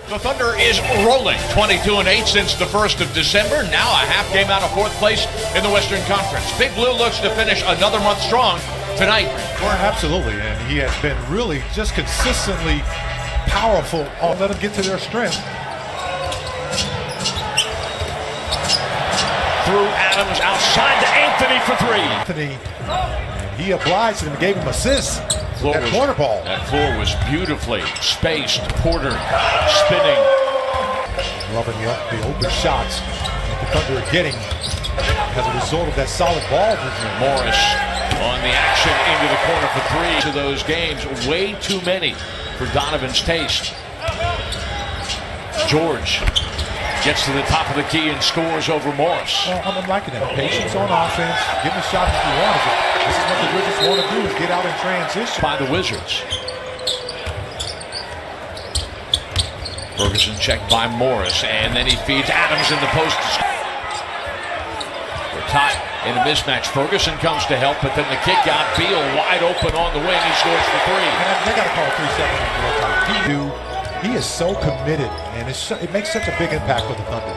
The Thunder is rolling 22-8 since the 1st of December. Now a half game out of 4th place in the Western Conference. Big Blue looks to finish another month strong tonight. Well, absolutely, and he has been really just consistently powerful. Let them get to their strength. Through Adams, outside to Anthony for three. Anthony, and he obliged him and gave him assists. That corner ball. That floor was beautifully spaced. Porter spinning. Loving the open shots that the Thunder are getting as a result of that solid ball movement. Morris on the action into the corner for three. To those games, way too many for Donovan's taste. George gets to the top of the key and scores over Morris. Well, I'm liking that. Patience on offense. Give him a shot if you want it. This is what the Wizards want to do, is get out in transition. By the Wizards. Ferguson checked by Morris, and then he feeds Adams in the post. We're tied in a mismatch. Ferguson comes to help, but then the kick out. Beal wide open on the wing. He scores for three. And they got to call 3 seconds on the time. He is so committed, and it makes such a big impact for the Thunder.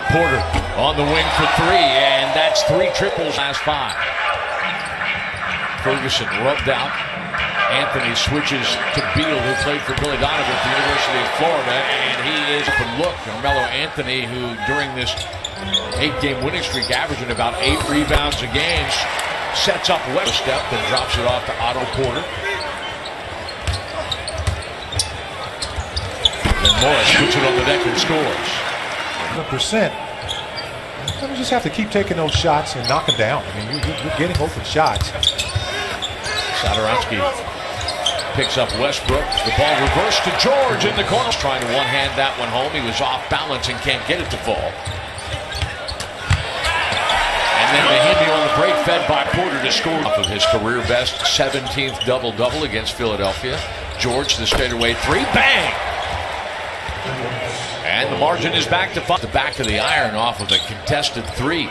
Porter on the wing for three, and that's 3 triples last 5. Ferguson rubbed out. Anthony switches to Beal, who played for Billy Donovan at the University of Florida, and he is open look. Carmelo Anthony, who during this 8-game winning streak, averaging about 8 rebounds a game, sets up West step and drops it off to Otto Porter. And Morris puts it on the deck and scores. 100%. You just have to keep taking those shots and knock them down. I mean, you're getting open shots. Satoransky picks up Westbrook. The ball reversed to George in the corner. Trying to one-hand that one home. He was off balance and can't get it to fall. And then Mahinmi on the break, fed by Porter to score. Off of his career best 17th double-double against Philadelphia. George, the straightaway three. Bang! And the margin is back to 5. The back of the iron off of a contested 3.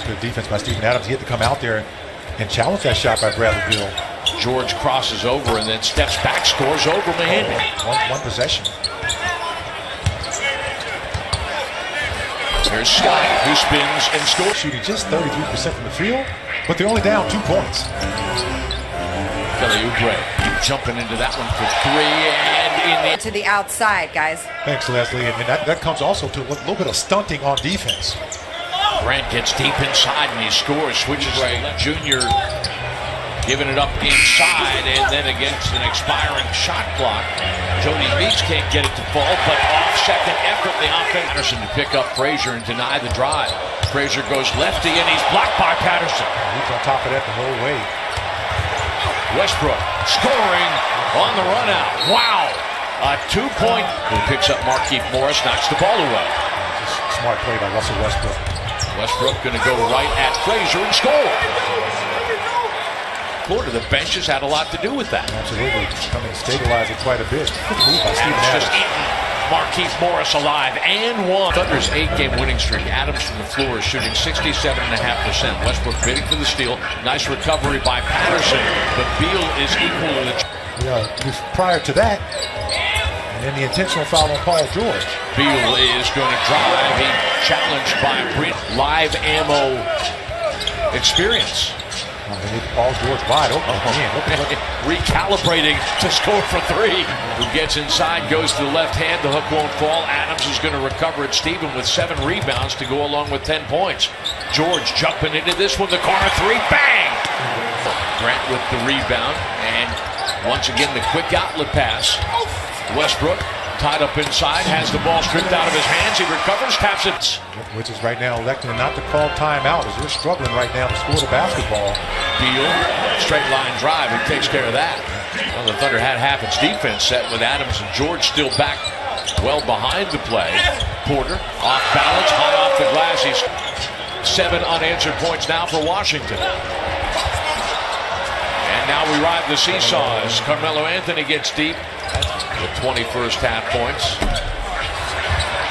Good defense by Steven Adams. He had to come out there and challenge that shot by Bradley Beal. George crosses over and then steps back, scores over Mahinmi. One possession. Here's Scott, who spins and scores. Shooting just 33% from the field, but they're only down 2 points. Kelly Oubre jumping into that one for 3, and in to the outside, guys. Thanks, Leslie. And that comes also to a little bit of stunting on defense. Grant gets deep inside and he scores. Switches right. Junior giving it up inside, and then against an expiring shot clock, Jody Meeks can't get it to fall, but off second effort, the offense. Patterson to pick up Frazier and deny the drive. Frazier goes lefty and he's blocked by Patterson. He's on top of that the whole way. Westbrook scoring on the run out. Wow! A 2-point. Who picks up Markieff Morris, knocks the ball away. Just smart play by Russell Westbrook. Westbrook going to go right at Frazier and score. Florida, the bench has had a lot to do with that. Absolutely. Coming to stabilize it quite a bit. Good move by Steven Adams. Just eaten Markieff Morris alive and one. Thunder's 8-game winning streak. Adams from the floor is shooting 67.5%. Westbrook bidding for the steal. Nice recovery by Patterson, but Beal is equal to the. Prior to that, and then the intentional foul on Paul George. Beal is going to drive. He challenged by live ammo experience. Paul George wide open. Recalibrating to score for 3. Who gets inside, goes to the left hand. The hook won't fall. Adams is going to recover it. Steven with 7 rebounds to go along with 10 points. George jumping into this one. The corner 3. Bang! Grant with the rebound. And once again, the quick outlet pass. Westbrook tied up inside, has the ball stripped out of his hands. He recovers, taps it. Which is right now electing not to call timeout as they're struggling right now to score the basketball. Beal, straight line drive, and takes care of that. Well, the Thunder had half its defense set with Adams and George still back well behind the play. Porter off balance, high off the glass. He's 7 unanswered points now for Washington. And now we ride the seesaw as Carmelo Anthony gets deep with 21st half points.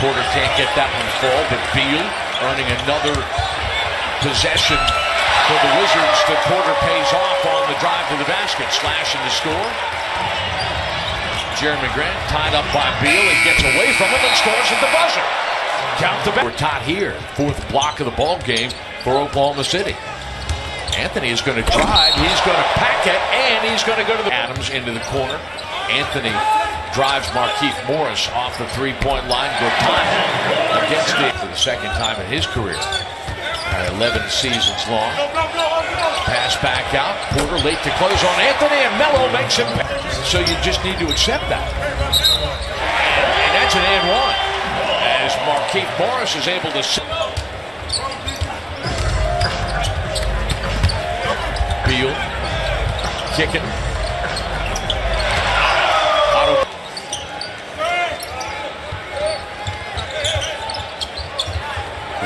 Porter can't get that one full, but Beal earning another possession for the Wizards that Porter pays off on the drive to the basket. Slash in the score. Jeremy Grant tied up by Beal. He gets away from him and scores at the buzzer. Count the back. We're tied here. Fourth block of the ball game for Oklahoma City. Anthony is going to drive. He's going to pack it, and he's going to go to the Adams into the corner. Anthony drives Markieff Morris off the three-point line. Gortat against it for the second time in his career. 11 seasons long. Pass back out. Porter late to close on Anthony, and Melo makes him pay. So you just need to accept that. And that's an and one. As Markieff Morris is able to... Beal kicking.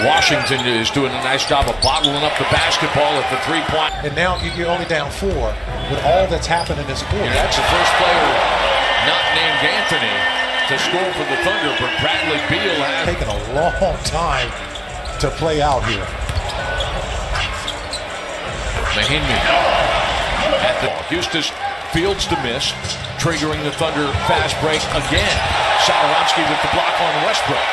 Washington is doing a nice job of bottling up the basketball at the three-point. And now you're only down 4 with all that's happened in this quarter. Yeah, that's the first player not named Anthony to score for the Thunder, but Bradley Beal has taken a long time to play out here. Mahinmi at the ball. Eustace fields to miss, triggering the Thunder fast break again. Satoransky with the block on Westbrook.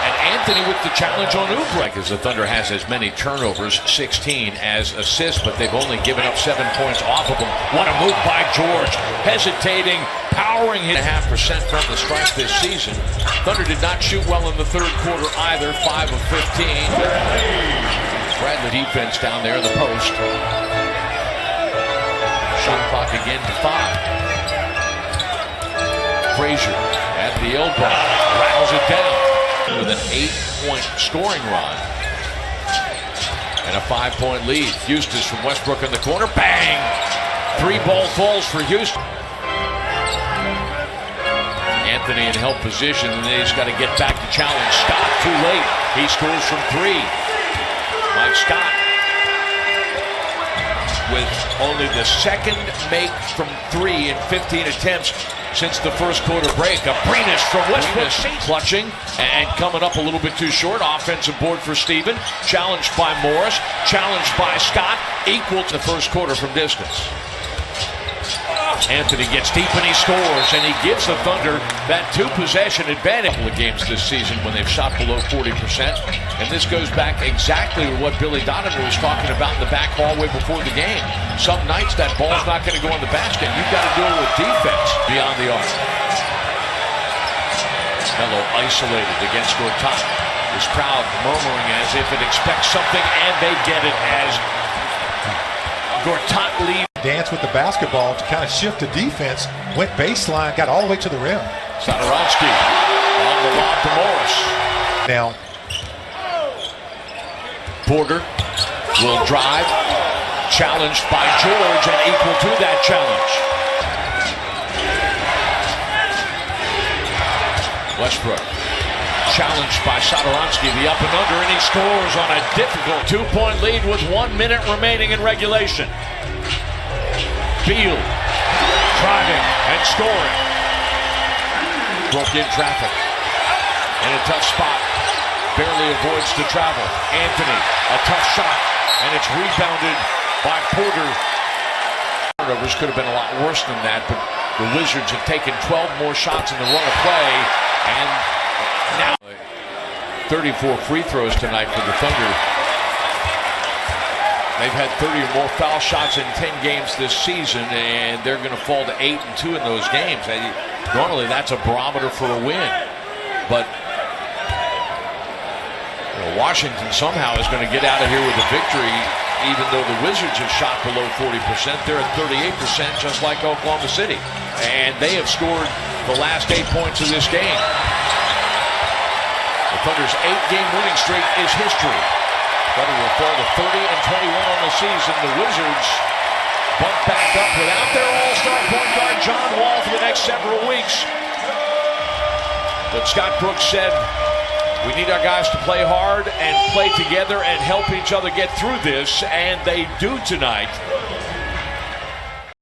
And Anthony with the challenge on Oubre. As the Thunder has as many turnovers, 16 as assists, but they've only given up 7 points off of them. What a move by George. Hesitating, powering his 0.5% from the stripe this season. Thunder did not shoot well in the third quarter either, 5 of 15. Bradley defense down there in the post. Shot clock again to 5. Frazier at the elbow, rattles it down with an 8-point scoring run and a 5-point lead. Eustace from Westbrook in the corner, bang! 3 ball falls for Houston. Anthony in help position, and then he's got to get back to challenge Scott. Too late. He scores from 3. Mike Scott with only the second make from 3 in 15 attempts since the first quarter break. Abrines from Westbrook clutching and coming up a little bit too short. Offensive board for Steven. Challenged by Morris. Challenged by Scott. Equal to the first quarter from distance. Anthony gets deep and he scores, and he gives the Thunder that 2-possession advantage. A couple of games this season when they've shot below 40%. And this goes back exactly to what Billy Donovan was talking about in the back hallway before the game. Some nights that ball's not going to go in the basket. You've got to do it with defense beyond the arc. Melo isolated against Gortat. This crowd murmuring as if it expects something, and they get it as Gortat leads. Dance with the basketball to kind of shift to defense. Went baseline, got all the way to the rim. Satoransky on the lob to Morris. Now, Porter will drive. Challenged by George and equal to that challenge. Westbrook challenged by Satoransky, the up and under, and he scores on a difficult 2-point lead with 1 minute remaining in regulation. Beal driving and scoring. Broke in traffic in a tough spot. Barely avoids the travel. Anthony, a tough shot, and it's rebounded by Porter. Turnovers could have been a lot worse than that, but the Wizards have taken 12 more shots in the run of play, and now 34 free throws tonight for the Thunder. They've had 30 or more foul shots in 10 games this season, and they're going to fall to 8 and 2 in those games. Normally, that's a barometer for a win, but Washington somehow is going to get out of here with a victory, even though the Wizards have shot below 40%. They're at 38%, just like Oklahoma City, and they have scored the last 8 points of this game. The Thunder's 8-game winning streak is history. Thunder will fall to 30 and 21 on the season. The Wizards bump back up without their all-star point guard John Wall for the next several weeks. But Scott Brooks said, we need our guys to play hard and play together and help each other get through this, and they do tonight.